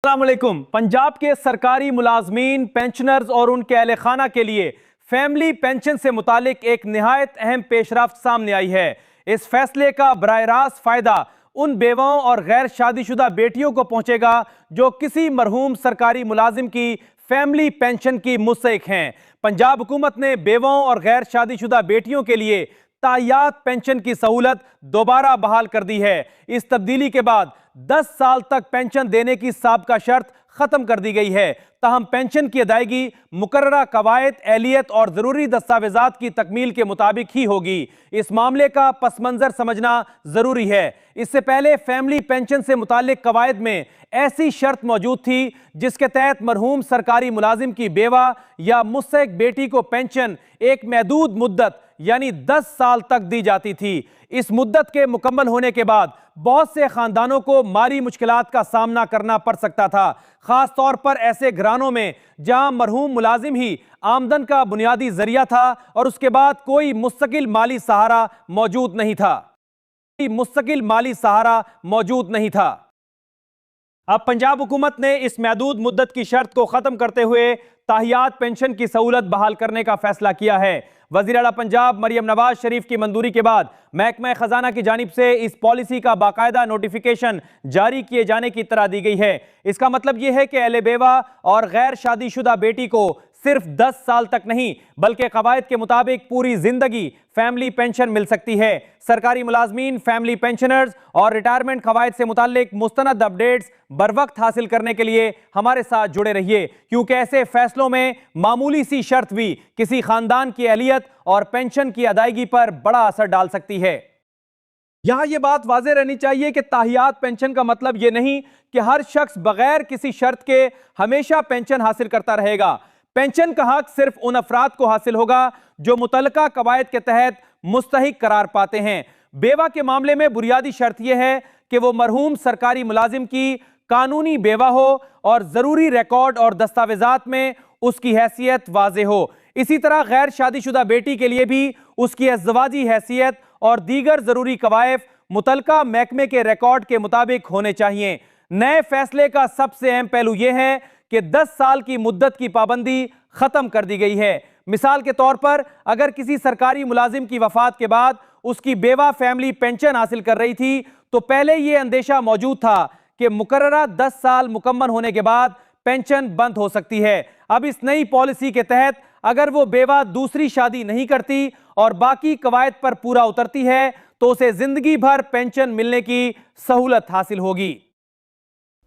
अस्सलामुअलैकुम। पंजाब के सरकारी मुलाजमीन, पेंशनर्स और उनके अहले खाना के लिए फैमिली पेंशन से मुतालिक एक निहायत अहम पेशरफ्त सामने आई है। इस फैसले का बराह रास्त फायदा उन बेवाओं और गैर शादीशुदा बेटियों को पहुंचेगा जो किसी मरहूम सरकारी मुलाजिम की फैमिली पेंशन की मुस्तहिक हैं। पंजाब हुकूमत ने बेवाओं और गैर शादीशुदा बेटियों के लिए तायात पेंशन की सहूलत दोबारा बहाल कर दी है। इस तब्दीली के बाद 10 साल तक पेंशन देने की साबका शर्त खत्म कर दी गई है। ताहम पेंशन की अदायगी मुकर्ररा कवायद, एहलियत और जरूरी दस्तावेजात की तकमील के मुताबिक ही होगी। इस मामले का पस मंजर समझना जरूरी है। इससे पहले फैमिली पेंशन से मुतालिक कवायद में ऐसी शर्त मौजूद थी जिसके तहत मरहूम सरकारी मुलाजिम की बेवा या मुस्तहिक बेटी को पेंशन एक महदूद मुद्दत यानी 10 साल तक दी जाती थी। इस मुद्दत के मुकम्मल होने के बाद बहुत से खानदानों को माली मुश्किलात का सामना करना पड़ सकता था, खास तौर पर ऐसे घरानों में जहां मरहूम मुलाजिम ही आमदन का बुनियादी जरिया था और उसके बाद कोई मुस्तकिल माली सहारा मौजूद नहीं था। अब पंजाब हुकूमत ने इस महदूद मुद्दत की शर्त को खत्म करते हुए ताहियात पेंशन की सहूलत बहाल करने का फैसला किया है। वज़ीर आला पंजाब मरियम नवाज शरीफ की मंजूरी के बाद महकमा खजाना की जानिब से इस पॉलिसी का बाकायदा नोटिफिकेशन जारी किए जाने की इत्तला दी गई है। इसका मतलब यह है कि अहले बेवा और गैर शादीशुदा बेटी को सिर्फ 10 साल तक नहीं बल्कि कवायद के मुताबिक पूरी जिंदगी फैमिली पेंशन मिल सकती है। सरकारी मुलाजमीन, फैमिली पेंशनर्स और रिटायरमेंट कवायद से मुताल्लिक मुस्तनद अपडेट्स बर वक्त हासिल करने के लिए हमारे साथ जुड़े रहिए, क्योंकि ऐसे फैसलों में मामूली सी शर्त भी किसी खानदान की अहलियत और पेंशन की अदायगी पर बड़ा असर डाल सकती है। यहां यह बात वाज़ेह रहनी चाहिए कि ताहियात पेंशन का मतलब यह नहीं कि हर शख्स बगैर किसी शर्त के हमेशा पेंशन हासिल करता रहेगा। पेंशन का हक सिर्फ उन अफराद को हासिल होगा जो मुतल्लका कवायद के तहत मुस्तहिक करार पाते हैं। बेवा के मामले में बुनियादी शर्त यह है कि वो मरहूम सरकारी मुलाजिम की कानूनी बेवा हो और जरूरी रिकॉर्ड और दस्तावेजात में उसकी हैसियत वाज़ेह हो। इसी तरह गैर शादीशुदा बेटी के लिए भी उसकी अज़वाजी हैसियत और दीगर जरूरी कवायद मुतल्लका महकमे के रिकॉर्ड के मुताबिक होने चाहिए। नए फैसले का सबसे अहम पहलू यह है कि 10 साल की मुद्दत की पाबंदी खत्म कर दी गई है। मिसाल के तौर पर अगर किसी सरकारी मुलाजिम की वफात के बाद उसकी बेवा फैमिली पेंशन हासिल कर रही थी तो पहले यह अंदेशा मौजूद था कि मुकर्ररा 10 साल मुकम्मल होने के बाद पेंशन बंद हो सकती है। अब इस नई पॉलिसी के तहत अगर वो बेवा दूसरी शादी नहीं करती और बाकी कवायद पर पूरा उतरती है तो उसे जिंदगी भर पेंशन मिलने की सहूलत हासिल होगी।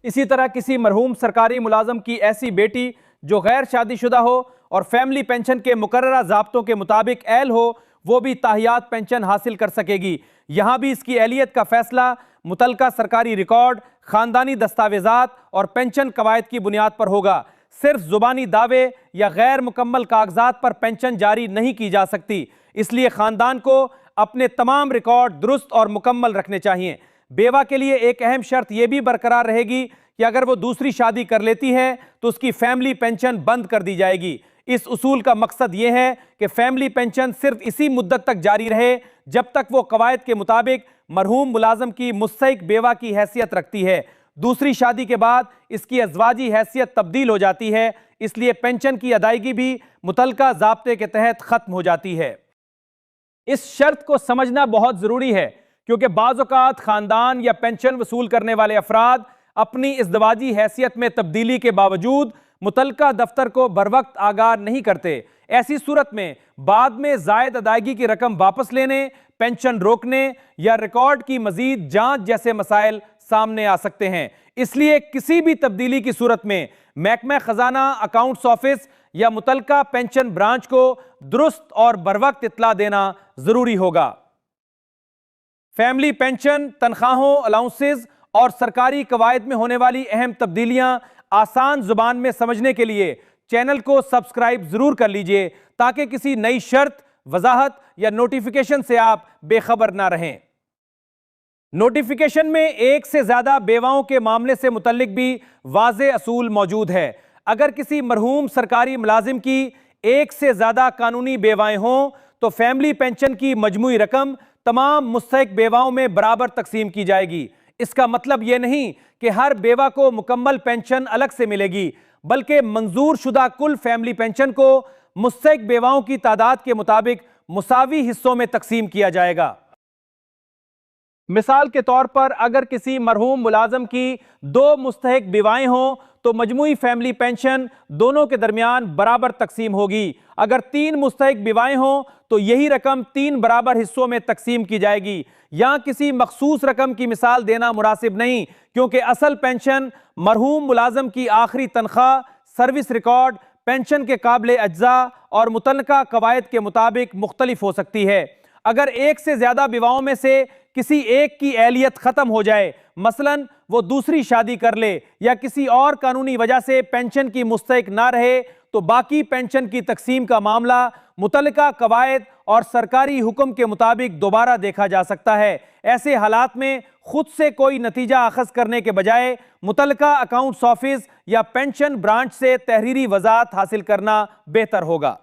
इसी तरह किसी मरहूम सरकारी मुलाजम की ऐसी बेटी जो गैर शादीशुदा हो और फैमिली पेंशन के मुकर्ररा ज़ाब्तों के मुताबिक अहल हो, वो भी ताहियात पेंशन हासिल कर सकेगी। यहाँ भी इसकी अहलियत का फैसला मुतल्लका सरकारी रिकॉर्ड, खानदानी दस्तावेजात और पेंशन कवायद की बुनियाद पर होगा। सिर्फ जुबानी दावे या गैर मुकम्मल कागजात पर पेंशन जारी नहीं की जा सकती, इसलिए खानदान को अपने तमाम रिकॉर्ड दुरुस्त और मुकम्मल रखने चाहिए। बेवा के लिए एक अहम शर्त यह भी बरकरार रहेगी कि अगर वो दूसरी शादी कर लेती है तो उसकी फैमिली पेंशन बंद कर दी जाएगी। इस उसूल का मकसद यह है कि फैमिली पेंशन सिर्फ इसी मुद्दत तक जारी रहे जब तक वो कवायद के मुताबिक मरहूम मुलाजम की मुस्तहिक बेवा की हैसियत रखती है। दूसरी शादी के बाद इसकी अज़वाजी हैसियत तब्दील हो जाती है, इसलिए पेंशन की अदायगी भी मुतल्लका ज़ाब्ते के तहत खत्म हो जाती है। इस शर्त को समझना बहुत जरूरी है क्योंकि बाज़ औक़ात खानदान या पेंशन वसूल करने वाले अफराद अपनी इज़्दवाजी हैसियत में तब्दीली के बावजूद मुतल्लका दफ्तर को बर वक्त आगाह नहीं करते। ऐसी सूरत में बाद में जायद अदायगी की रकम वापस लेने, पेंशन रोकने या रिकॉर्ड की मजीद जांच जैसे मसाइल सामने आ सकते हैं। इसलिए किसी भी तब्दीली की सूरत में महकमा खजाना, अकाउंट्स ऑफिस या मुतल्लका पेंशन ब्रांच को दुरुस्त और बर वक्त इत्तला देना जरूरी होगा। फैमिली पेंशन, तनख्वाहों, अलाउंसेस और सरकारी कवायद में होने वाली अहम तब्दीलियां आसान जुबान में समझने के लिए चैनल को सब्सक्राइब जरूर कर लीजिए ताकि किसी नई शर्त, वजाहत या नोटिफिकेशन से आप बेखबर ना रहें। नोटिफिकेशन में एक से ज्यादा बेवाओं के मामले से मुतल्लिक भी वाज़ेह असूल मौजूद है। अगर किसी मरहूम सरकारी मुलाजिम की एक से ज्यादा कानूनी बेवाएं हों तो फैमिली पेंशन की मजमूई रकम तमाम मुस्तहिक बेवाओं में बराबर तकसीम की जाएगी। इसका मतलब यह नहीं कि हर बेवा को मुकम्मल पेंशन अलग से मिलेगी, बल्कि मंजूर शुदा कुल फैमिली पेंशन को मुस्तहिक बेवाओं की तादाद के मुताबिक मुसावी हिस्सों में तकसीम किया जाएगा। मिसाल के तौर पर अगर किसी मरहूम मुलाजम की 2 मुस्तहिक बेवाएं हों तो मजमूई फैमिली पेंशन दोनों के दरमियान बराबर तकसीम होगी। अगर 3 मुस्तहिक बेवाएं हों तो यही रकम 3 बराबर हिस्सों में तकसीम की जाएगी। यहाँ किसी मखसूस रकम की मिसाल देना मुनासिब नहीं, क्योंकि असल पेंशन मरहूम मुलाजम की आखिरी तनख्वाह, सर्विस रिकॉर्ड, पेंशन के काबिल अज्जा और मुतल्लिका कवायद के मुताबिक मुख्तलिफ हो सकती है। अगर एक से ज्यादा विवाहों में से किसी एक की एहलियत खत्म हो जाए, मसलन वो दूसरी शादी कर ले या किसी और कानूनी वजह से पेंशन की मुस्तहिक ना रहे, तो बाकी पेंशन की तकसीम का मामला मुतल्लिका कवायद और सरकारी हुक्म के मुताबिक दोबारा देखा जा सकता है। ऐसे हालात में खुद से कोई नतीजा अखज़ करने के बजाय मुतल्लिका अकाउंट्स ऑफिस या पेंशन ब्रांच से तहरीरी वजाहत हासिल करना बेहतर होगा।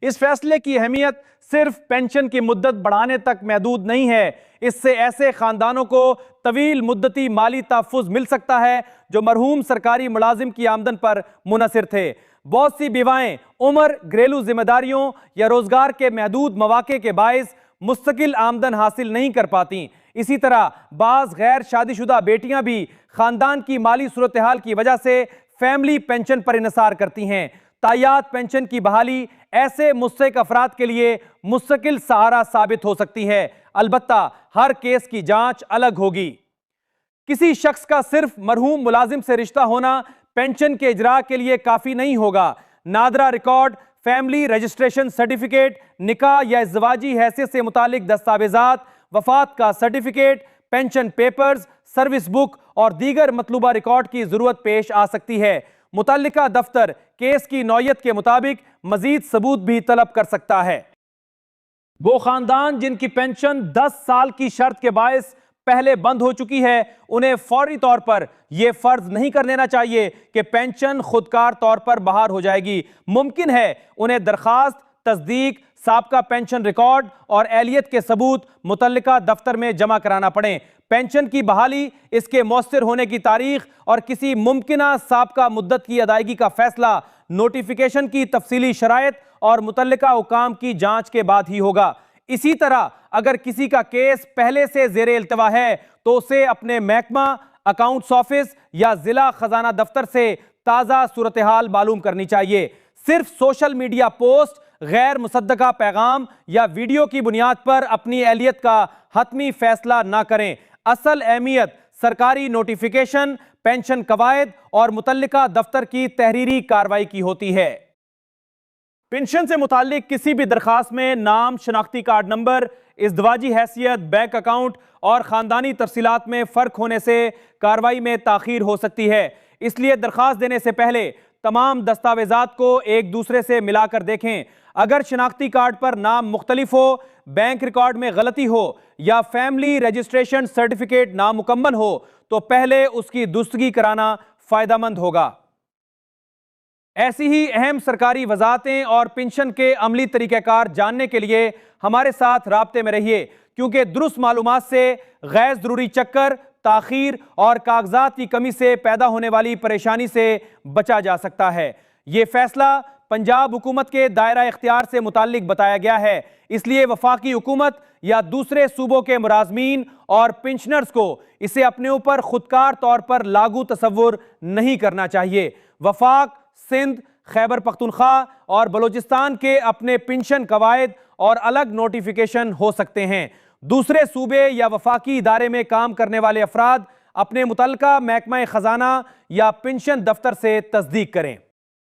इस फैसले की अहमियत सिर्फ पेंशन की मुद्दत बढ़ाने तक महदूद नहीं है। इससे ऐसे खानदानों को तवील मुद्दती माली तहफ़्फ़ुज़ मिल सकता है जो मरहूम सरकारी मुलाजिम की आमदन पर मुनहसिर थे। बहुत सी बेवाएं उम्र, घरेलू जिम्मेदारियों या रोजगार के महदूद मौके के बायस मुस्तकिल आमदन हासिल नहीं कर पाती। इसी तरह बाज़ गैर शादीशुदा बेटियां भी खानदान की माली सूरत हाल की वजह से फैमिली पेंशन पर इन्हिसार करती हैं। तायात पेंशन की बहाली ऐसे मुस्तहिक अफराद के लिए मुस्तकिल सहारा साबित हो सकती है। अलबत्ता हर केस की जांच अलग होगी। किसी शख्स का सिर्फ मरहूम मुलाजिम से रिश्ता होना पेंशन के इजरा के लिए काफी नहीं होगा। NADRA record, family registration certificate, निकाह या इज़्वाजी हैसियत से मुतालिक दस्तावेजात, वफात का certificate, pension papers, service book और दीगर मतलूबा रिकॉर्ड की जरूरत पेश आ सकती है। मुतल्लिका दफ्तर केस की नौयत के मुताबिक मजीद सबूत भी तलब कर सकता है। वो खानदान जिनकी पेंशन 10 साल की शर्त के बायस पहले बंद हो चुकी है, उन्हें फौरी तौर पर यह फर्ज नहीं कर लेना चाहिए कि पेंशन खुदकार तौर पर बहाल हो जाएगी। मुमकिन है उन्हें दरखास्त, तस्दीक, साबका पेंशन रिकॉर्ड और एहलियत के सबूत मुतल्लिका दफ्तर में जमा कराना पड़े। पेंशन की बहाली, इसके मौसर होने की तारीख और किसी मुमकिना साबका मुद्दत की अदायगी का फैसला नोटिफिकेशन की तफसीली शराइत और मुतल्लिका हुकाम की जांच के बाद ही होगा। इसी तरह अगर किसी का केस पहले से ज़ेरे इल्तवा है तो उसे अपने महकमा, अकाउंट्स ऑफिस या जिला खजाना दफ्तर से ताज़ा सूरत हाल मालूम करनी चाहिए। सिर्फ सोशल मीडिया पोस्ट, गैर मुसद्दका पैगाम या वीडियो की बुनियाद पर अपनी एहलियत का हतमी फैसला ना करें। असल अहमियत सरकारी नोटिफिकेशन, पेंशन कवायद और मुतल्लिका दफ्तर की तहरीरी कार्रवाई की होती है। पेंशन से मुताल्लिक किसी भी दरखास्त में नाम, शनाख्ती कार्ड नंबर, इज़्वाजी हैसियत, बैंक अकाउंट और ख़ानदानी तफसीलात में फ़र्क होने से कार्रवाई में ताख़ीर हो सकती है। इसलिए दरखास्त देने से पहले तमाम दस्तावेज़ात को एक दूसरे से मिलाकर देखें। अगर शनाख्ती कार्ड पर नाम मुख्तलिफ हो, बैंक रिकॉर्ड में गलती हो या फैमिली रजिस्ट्रेशन सर्टिफिकेट नामुकम्मल हो तो पहले उसकी दुरुस्तगी कराना फ़ायदेमंद होगा। ऐसी ही अहम सरकारी वजाहतें और पेंशन के अमली तरीक़ाकार जानने के लिए हमारे साथ राब्ते में रहिए, क्योंकि दुरुस्त मालूमात से गैर ज़रूरी चक्कर, ताख़ीर और कागजात की कमी से पैदा होने वाली परेशानी से बचा जा सकता है। ये फैसला पंजाब हुकूमत के दायरा इख्तियार से मुताल्लिक बताया गया है, इसलिए वफाकी हुकूमत या दूसरे सूबों के मुलाजमीन और पेंशनर्स को इसे अपने ऊपर खुदकार तौर पर लागू तसव्वुर नहीं करना चाहिए। वफाक, सिंध, खैबर पख्तूनख्वा और बलोचिस्तान के अपने पेंशन कवायद और अलग नोटिफिकेशन हो सकते हैं। दूसरे सूबे या वफाकी इदारे में काम करने वाले अफराद अपने मुतल्लिका महकमा खजाना या पेंशन दफ्तर से तस्दीक करें।